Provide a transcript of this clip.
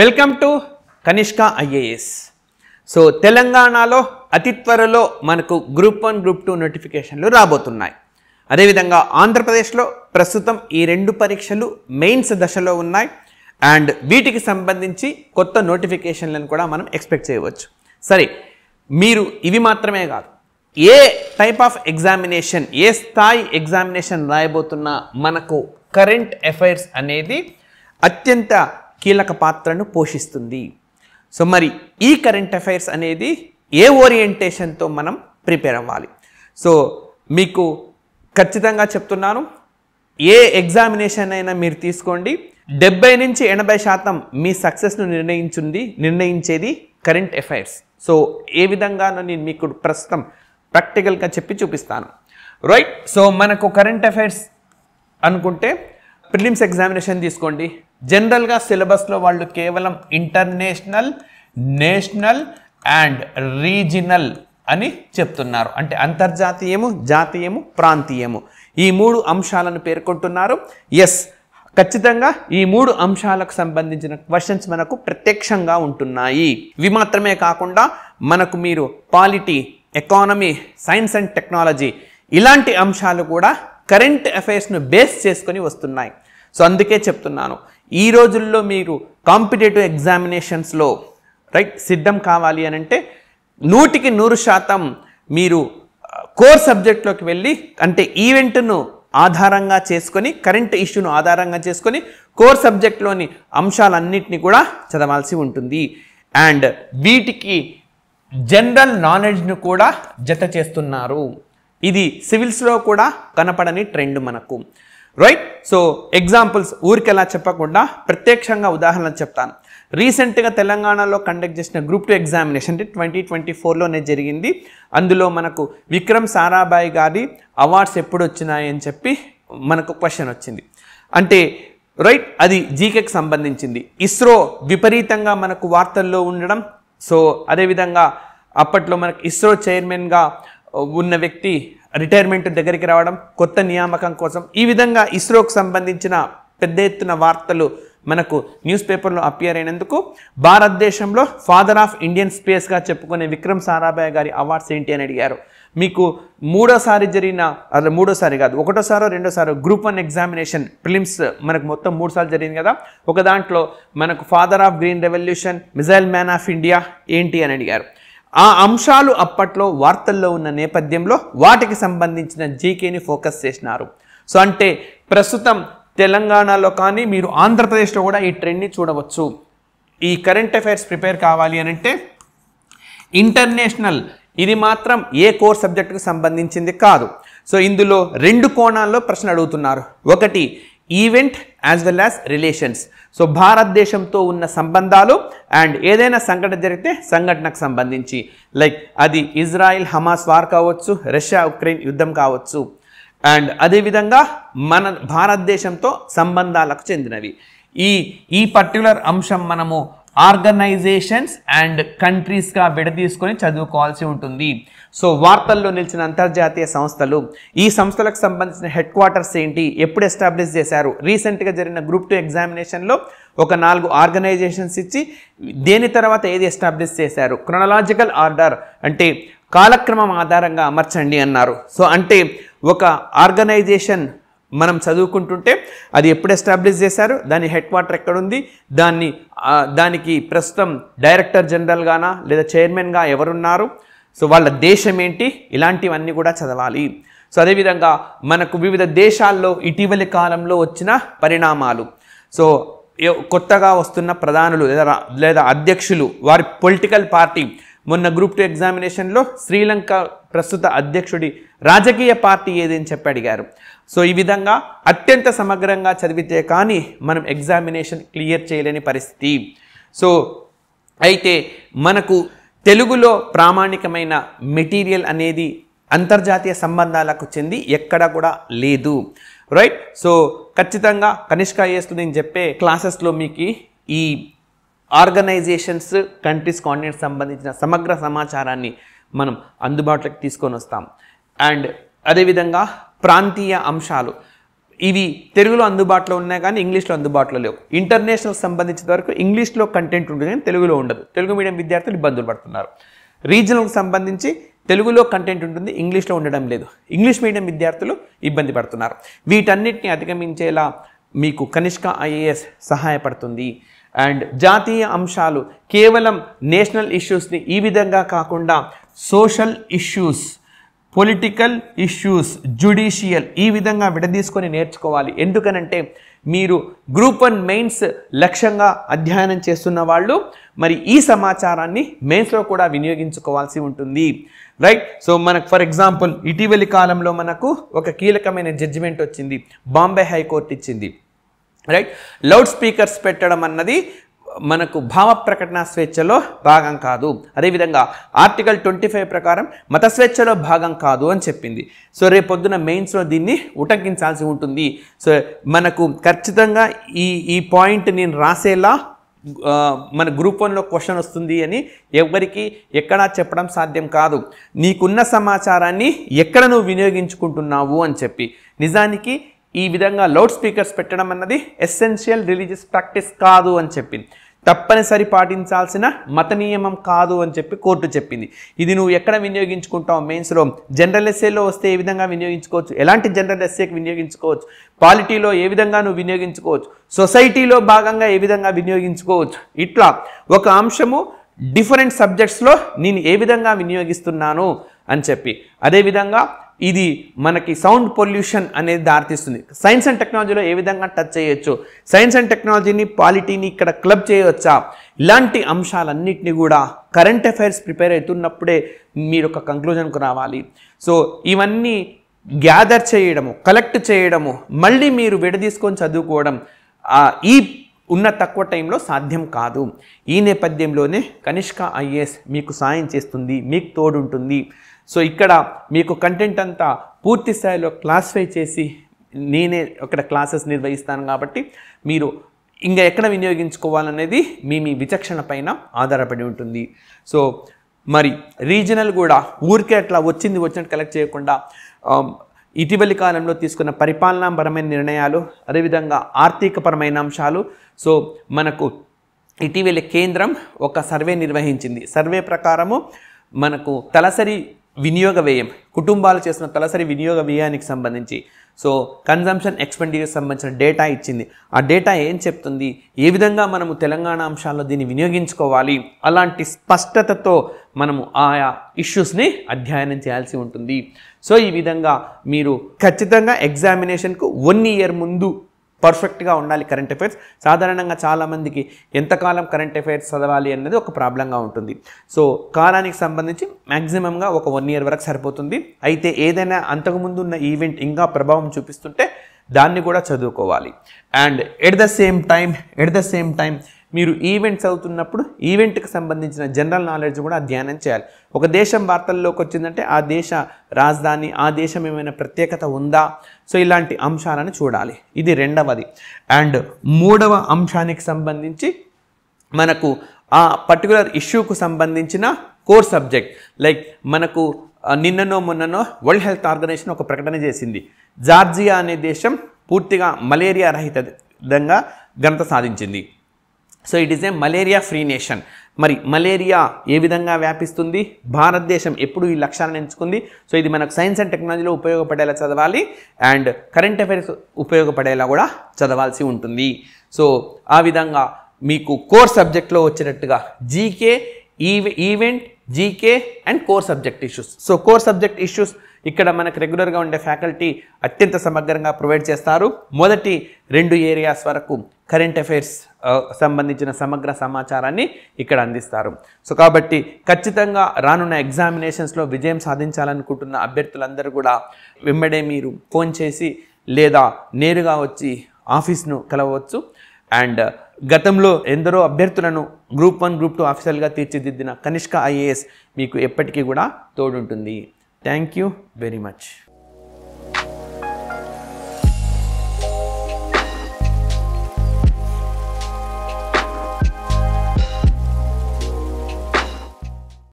Welcome to Kanishka IAS. So తెలంగాణలో అతి త్వరలో మనకు గ్రూప్ 1 గ్రూప్ 2 నోటిఫికేషన్లు రాబోతున్నాయి. అదేవిధంగా ఆంధ్రప్రదేశ్లో ప్రస్తుతం ఈ రెండు పరీక్షలు మెయిన్స్ దశలో ఉన్నాయి అండ్ వీటికి సంబంధించి కొత్త నోటిఫికేషన్లను కూడా మనం ఎక్స్పెక్ట్ చేయవచ్చు. సరే, మీరు ఇవి మాత్రమే కాదు, ఏ టైప్ ఆఫ్ ఎగ్జామినేషన్, ఏ స్థాయి ఎగ్జామినేషన్ రాయబోతున్నా మనకు కరెంట్ అఫైర్స్ అనేది అత్యంత కీలక పాత్రను పోషిస్తుంది. సో మరి ఈ కరెంట్ అఫైర్స్ అనేది ఏ ఓరియంటేషన్తో మనం ప్రిపేర్ అవ్వాలి? సో మీకు ఖచ్చితంగా చెప్తున్నాను, ఏ ఎగ్జామినేషన్ అయినా మీరు తీసుకోండి, 70 నుంచి 80% మీ సక్సెస్ను నిర్ణయించేది కరెంట్ అఫైర్స్. సో ఏ విధంగానో నేను మీకు ప్రస్తుతం ప్రాక్టికల్గా చెప్పి చూపిస్తాను. రైట్, సో మనకు కరెంట్ అఫైర్స్ అనుకుంటే ప్రిలిమ్స్ ఎగ్జామినేషన్ తీసుకోండి. జనరల్గా సిలబస్లో వాళ్ళు కేవలం ఇంటర్నేషనల్, నేషనల్ అండ్ రీజినల్ అని చెప్తున్నారు. అంటే అంతర్జాతీయము, జాతీయము, ప్రాంతీయము, ఈ 3 అంశాలను పేర్కొంటున్నారు. ఎస్, ఖచ్చితంగా ఈ 3 అంశాలకు సంబంధించిన క్వశ్చన్స్ మనకు ప్రత్యక్షంగా ఉంటున్నాయి. ఇవి మాత్రమే కాకుండా మనకు మీరు polity, economy, science and technology ఇలాంటి అంశాలు కూడా కరెంట్ అఫైర్స్ను బేస్ చేసుకొని వస్తున్నాయి. సో అందుకే చెప్తున్నాను, ఈ రోజుల్లో మీరు కాంపిటేటివ్ ఎగ్జామినేషన్స్లో సిద్ధం కావాలి అని అంటే 100% మీరు కోర్ సబ్జెక్ట్లోకి వెళ్ళి, అంటే ఈవెంట్ను ఆధారంగా చేసుకొని, కరెంట్ ఇష్యూను ఆధారంగా చేసుకొని కోర్ సబ్జెక్ట్లోని అంశాలన్నింటినీ కూడా చదవాల్సి ఉంటుంది. అండ్ వీటికి జనరల్ నాలెడ్జ్ను కూడా జత చేస్తున్నారు. ఇది సివిల్స్లో కూడా కనపడని ట్రెండ్ మనకు. రైట్, సో ఎగ్జాంపుల్స్ ఊరికెలా చెప్పకుండా ప్రత్యక్షంగా ఉదాహరణలు చెప్తాను. రీసెంట్గా తెలంగాణలో కండక్ట్ చేసిన గ్రూప్ 2 ఎగ్జామినేషన్ 2024లోనే జరిగింది. అందులో మనకు విక్రమ్ సారాభాయ్ గారి అవార్డ్స్ ఎప్పుడు వచ్చినాయి అని చెప్పి మనకు క్వశ్చన్ వచ్చింది. అంటే రైట్, అది జీకేకి సంబంధించింది. ఇస్రో విపరీతంగా మనకు వార్తల్లో ఉండడం, సో అదేవిధంగా అప్పట్లో మనకు ఇస్రో చైర్మన్గా ఉన్న వ్యక్తి రిటైర్మెంట్ దగ్గరికి రావడం, కొత్త నియామకం కోసం, ఈ విధంగా ఇస్రోకు సంబంధించిన పెద్ద ఎత్తున వార్తలు మనకు న్యూస్ పేపర్లో అపియర్ అయినందుకు భారతదేశంలో ఫాదర్ ఆఫ్ ఇండియన్ స్పేస్గా చెప్పుకునే విక్రమ్ సారాభాయ్ గారి అవార్డ్స్ ఏంటి అని అడిగారు. మీకు మూడోసారి జరిగిన, అసలు మూడోసారి కాదు, ఒకటోసారో రెండోసారో గ్రూప్ 1 ఎగ్జామినేషన్ ప్రిలిమ్స్ మనకు మొత్తం 3 సార్లు జరిగింది కదా. ఒక దాంట్లో మనకు father of green revolution, missile man of India ఏంటి అని అడిగారు. ఆ అంశాలు అప్పట్లో వార్తల్లో ఉన్న నేపథ్యంలో వాటికి సంబంధించిన జీకేని ఫోకస్ చేసినారు. సో అంటే ప్రస్తుతం తెలంగాణలో కానీ మీరు ఆంధ్రప్రదేశ్లో కూడా ఈ ట్రెండ్ని చూడవచ్చు. ఈ కరెంట్ అఫైర్స్ ప్రిపేర్ కావాలి అని అంటే ఇంటర్నేషనల్, ఇది మాత్రం ఏ కోర్ సబ్జెక్టుకు సంబంధించింది కాదు. సో ఇందులో 2 కోణాల్లో ప్రశ్న అడుగుతున్నారు. ఒకటి event as well as relations. So భారతదేశంతో ఉన్న సంబంధాలు అండ్ ఏదైనా సంఘటన జరిగితే సంఘటనకు సంబంధించి, లైక్ అది ఇజ్రాయిల్ హమాస్ వార్ కావచ్చు, రష్యా ఉక్రెయిన్ యుద్ధం కావచ్చు, అండ్ అదేవిధంగా మన భారతదేశంతో సంబంధాలకు చెందినవి. ఈ పర్టికులర్ అంశం మనము ఆర్గనైజేషన్స్ అండ్ కంట్రీస్గా విడదీసుకొని చదువుకోవాల్సి ఉంటుంది. సో వార్తల్లో నిలిచిన అంతర్జాతీయ సంస్థలు, ఈ సంస్థలకు సంబంధించిన హెడ్ క్వార్టర్స్ ఏంటి, ఎప్పుడు ఎస్టాబ్లిష్ చేశారు, రీసెంట్గా జరిగిన గ్రూప్ 2 ఎగ్జామినేషన్లో ఒక 4 ఆర్గనైజేషన్స్ ఇచ్చి దేని తర్వాత ఏది ఎస్టాబ్లిష్ చేశారు, క్రొనలాజికల్ ఆర్డర్ అంటే కాలక్రమం ఆధారంగా అమర్చండి అన్నారు. సో అంటే ఒక ఆర్గనైజేషన్ మనం చదువుకుంటుంటే అది ఎప్పుడు ఎస్టాబ్లిష్ చేశారు, దాని హెడ్ క్వార్టర్ ఎక్కడుంది, దానికి ప్రస్తుతం డైరెక్టర్ జనరల్గానా లేదా చైర్మన్గా ఎవరున్నారు, సో వాళ్ళ దేశం ఏంటి, ఇలాంటివన్నీ కూడా చదవాలి. సో అదేవిధంగా మనకు వివిధ దేశాల్లో ఇటీవలి కాలంలో వచ్చిన పరిణామాలు, సో కొత్తగా వస్తున్న ప్రధానులు లేదా అధ్యక్షులు, వారి పొలిటికల్ పార్టీ, మొన్న గ్రూప్ 2 ఎగ్జామినేషన్లో శ్రీలంక ప్రస్తుత అధ్యక్షుడి రాజకీయ పార్టీ ఏదని చెప్పి అడిగారు. సో ఈ విధంగా అత్యంత సమగ్రంగా చదివితే కానీ మనం ఎగ్జామినేషన్ క్లియర్ చేయలేని పరిస్థితి. సో అయితే మనకు తెలుగులో ప్రామాణికమైన మెటీరియల్ అనేది అంతర్జాతీయ సంబంధాలకు చెంది ఎక్కడ కూడా లేదు. రైట్, సో ఖచ్చితంగా కనిష్క ఐఏఎస్లో నేను చెప్పే క్లాసెస్లో మీకు ఈ ఆర్గనైజేషన్స్, కంట్రీస్, కాంటినెంట్స్ సంబంధించిన సమగ్ర సమాచారాన్ని మనం అందుబాటులోకి తీసుకొని వస్తాం. అండ్ అదేవిధంగా ప్రాంతీయ అంశాలు, ఇవి తెలుగులో అందుబాటులో ఉన్నాయి కానీ ఇంగ్లీష్లో అందుబాటులో లేవు. ఇంటర్నేషనల్ సంబంధించిన వరకు ఇంగ్లీష్లో కంటెంట్ ఉంటుంది కానీ తెలుగులో ఉండదు. తెలుగు మీడియం విద్యార్థులు ఇబ్బందులు పడుతున్నారు. రీజనల్కి సంబంధించి తెలుగులో కంటెంట్ ఉంటుంది, ఇంగ్లీష్లో ఉండడం లేదు. ఇంగ్లీష్ మీడియం విద్యార్థులు ఇబ్బంది పడుతున్నారు. వీటన్నిటిని అధిగమించేలా మీకు కనిష్క ఐఏఎస్ సహాయపడుతుంది. అండ్ జాతీయ అంశాలు కేవలం నేషనల్ ఇష్యూస్ని ఈ విధంగా కాకుండా social issues, political issues, judicial ఈ విధంగా విడదీసుకొని నేర్చుకోవాలి. ఎందుకనంటే మీరు గ్రూప్ 1 మెయిన్స్ లక్ష్యంగా అధ్యయనం చేస్తున్న వాళ్ళు మరి ఈ సమాచారాన్ని మెయిన్స్లో కూడా వినియోగించుకోవాల్సి ఉంటుంది. రైట్. సో మనకు ఫర్ ఎగ్జాంపుల్ ఇటీవలి కాలంలో మనకు ఒక కీలకమైన జడ్జిమెంట్ వచ్చింది, బాంబే హైకోర్టు ఇచ్చింది. రైట్. లౌడ్ స్పీకర్స్ పెట్టడం అన్నది మనకు భావ ప్రకటన స్వేచ్ఛలో భాగం కాదు. అదేవిధంగా ఆర్టికల్ 25 ప్రకారం మత స్వేచ్ఛలో భాగం కాదు అని చెప్పింది. సో రేపొద్దున మెయిన్స్లో దీన్ని ఉటంకించాల్సి ఉంటుంది. సో మనకు ఖచ్చితంగా ఈ పాయింట్ నేను రాసేలా మన గ్రూప్ 1లో క్వశ్చన్ వస్తుంది అని ఎవరికి ఎక్కడా చెప్పడం సాధ్యం కాదు. నీకున్న సమాచారాన్ని ఎక్కడ నువ్వు వినియోగించుకుంటున్నావు అని చెప్పి. నిజానికి ఈ విధంగా లౌడ్ స్పీకర్స్ పెట్టడం అన్నది ఎసెన్షియల్ రిలీజియస్ ప్రాక్టీస్ కాదు అని చెప్పింది. తప్పనిసరి పాటించాల్సిన మత నియమం కాదు అని చెప్పి కోర్టు చెప్పింది. ఇది నువ్వు ఎక్కడ వినియోగించుకుంటావు? మెయిన్స్లో జనరల్ ఎస్ఏలో వస్తే ఏ విధంగా వినియోగించుకోవచ్చు, ఎలాంటి జనరల్ ఎస్ఏకి వినియోగించుకోవచ్చు, పాలిటీలో ఏ విధంగా నువ్వు వినియోగించుకోవచ్చు, సొసైటీలో భాగంగా ఏ విధంగా వినియోగించుకోవచ్చు. ఇట్లా ఒక అంశము డిఫరెంట్ సబ్జెక్ట్స్లో నేను ఏ విధంగా వినియోగిస్తున్నాను అని చెప్పి. అదేవిధంగా ఇది మనకి సౌండ్ పొల్యూషన్ అనేది దారితీస్తుంది. సైన్స్ అండ్ టెక్నాలజీలో ఏ విధంగా టచ్ చేయొచ్చు, సైన్స్ అండ్ టెక్నాలజీని పాలిటీని ఇక్కడ క్లబ్ చేయవచ్చా, ఇలాంటి అంశాలన్నింటినీ కూడా కరెంట్ అఫైర్స్ ప్రిపేర్ అవుతున్నప్పుడే మీరు ఒక కంక్లూజన్కు రావాలి. సో ఇవన్నీ గ్యాదర్ చేయడము, కలెక్ట్ చేయడము, మళ్ళీ మీరు విడదీసుకొని చదువుకోవడం ఈ ఉన్న తక్కువ టైంలో సాధ్యం కాదు. ఈ నేపథ్యంలోనే కనిష్క ఐఏఎస్ మీకు సాయం చేస్తుంది, మీకు తోడుంటుంది. సో ఇక్కడ మీకు కంటెంట్ అంతా పూర్తి స్థాయిలో క్లాసిఫై చేసి నేనే అక్కడ క్లాసెస్ నిర్వహిస్తాను కాబట్టి మీరు ఇంకా ఎక్కడ వినియోగించుకోవాలనేది మీ విచక్షణ పైన ఆధారపడి ఉంటుంది. సో మరి రీజనల్ కూడా ఊరికే అట్లా వచ్చినట్టు కలెక్ట్ చేయకుండా ఇటీవలి కాలంలో తీసుకున్న పరిపాలనాపరమైన నిర్ణయాలు, అదేవిధంగా ఆర్థికపరమైన అంశాలు. సో మనకు ఇటీవలి కేంద్రం ఒక సర్వే నిర్వహించింది. సర్వే ప్రకారము మనకు తలసరి వినియోగ వ్యయం, కుటుంబాలు చేసిన తలసరి వినియోగ వ్యయానికి సంబంధించి సో కన్జంప్షన్ ఎక్స్పెండిచర్ సంబంధించిన డేటా ఇచ్చింది. ఆ డేటా ఏం చెప్తుంది, ఏ విధంగా మనము తెలంగాణ అంశాల్లో దీన్ని వినియోగించుకోవాలి, అలాంటి స్పష్టతతో మనము ఆయా ఇష్యూస్ని అధ్యయనం చేయాల్సి ఉంటుంది. సో ఈ విధంగా మీరు ఖచ్చితంగా ఎగ్జామినేషన్కు 1 ఇయర్ ముందు పర్ఫెక్ట్గా ఉండాలి కరెంట్ అఫైర్స్. సాధారణంగా చాలామందికి ఎంతకాలం కరెంట్ అఫైర్స్ చదవాలి అన్నది ఒక ప్రాబ్లంగా ఉంటుంది. సో కాలానికి సంబంధించి మ్యాక్సిమంగా ఒక 1 ఇయర్ వరకు సరిపోతుంది. అయితే ఏదైనా అంతకుముందు ఉన్న ఈవెంట్ ఇంకా ప్రభావం చూపిస్తుంటే దాన్ని కూడా చదువుకోవాలి. And at the same time మీరు ఈవెంట్ చదువుతున్నప్పుడు ఈవెంట్కి సంబంధించిన జనరల్ నాలెడ్జ్ కూడా అధ్యయనం చేయాలి. ఒక దేశం వార్తల్లోకి వచ్చిందంటే ఆ దేశ రాజధాని, ఆ దేశం ఏమైనా ప్రత్యేకత ఉందా, సో ఇలాంటి అంశాలను చూడాలి. ఇది రెండవది. అండ్ మూడవ అంశానికి సంబంధించి మనకు ఆ పర్టికులర్ ఇష్యూకు సంబంధించిన కోర్ సబ్జెక్ట్. లైక్ మనకు నిన్ననో మొన్ననో వరల్డ్ హెల్త్ ఆర్గనైజేషన్ ఒక ప్రకటన చేసింది. జార్జియా అనే దేశం పూర్తిగా మలేరియా రహితంగా ఘనత సాధించింది. So it is a malaria free nation. మరి మలేరియా ఏ విధంగా వ్యాపిస్తుంది, భారతదేశం ఎప్పుడు ఈ లక్ష్యాలను ఎంచుకుంది, సో ఇది మనకు సైన్స్ అండ్ టెక్నాలజీలో ఉపయోగపడేలా చదవాలి అండ్ కరెంట్ అఫైర్స్ ఉపయోగపడేలా కూడా చదవాల్సి ఉంటుంది. సో ఆ విధంగా మీకు కోర్ సబ్జెక్ట్లో వచ్చేటట్టుగా GK, event, GK and core subject issues. So core subject issues ఇక్కడ మనకు రెగ్యులర్గా ఉండే ఫ్యాకల్టీ అత్యంత సమగ్రంగా ప్రొవైడ్ చేస్తారు. మొదటి 2 ఏరియాస్ వరకు కరెంట్ అఫైర్స్ సంబంధించిన సమగ్ర సమాచారాన్ని ఇక్కడ అందిస్తారు. సో కాబట్టి ఖచ్చితంగా రానున్న ఎగ్జామినేషన్స్లో విజయం సాధించాలనుకుంటున్న అభ్యర్థులందరూ కూడా వెంబడే మీరు ఫోన్ చేసి లేదా నేరుగా వచ్చి ఆఫీస్ను కలవచ్చు. అండ్ గతంలో ఎందరో అభ్యర్థులను గ్రూప్ 1, గ్రూప్ 2 ఆఫీసర్లుగా తీర్చిదిద్దిన కనిష్క ఐఏఎస్ మీకు ఎప్పటికీ కూడా తోడుంటుంది. Thank you very much.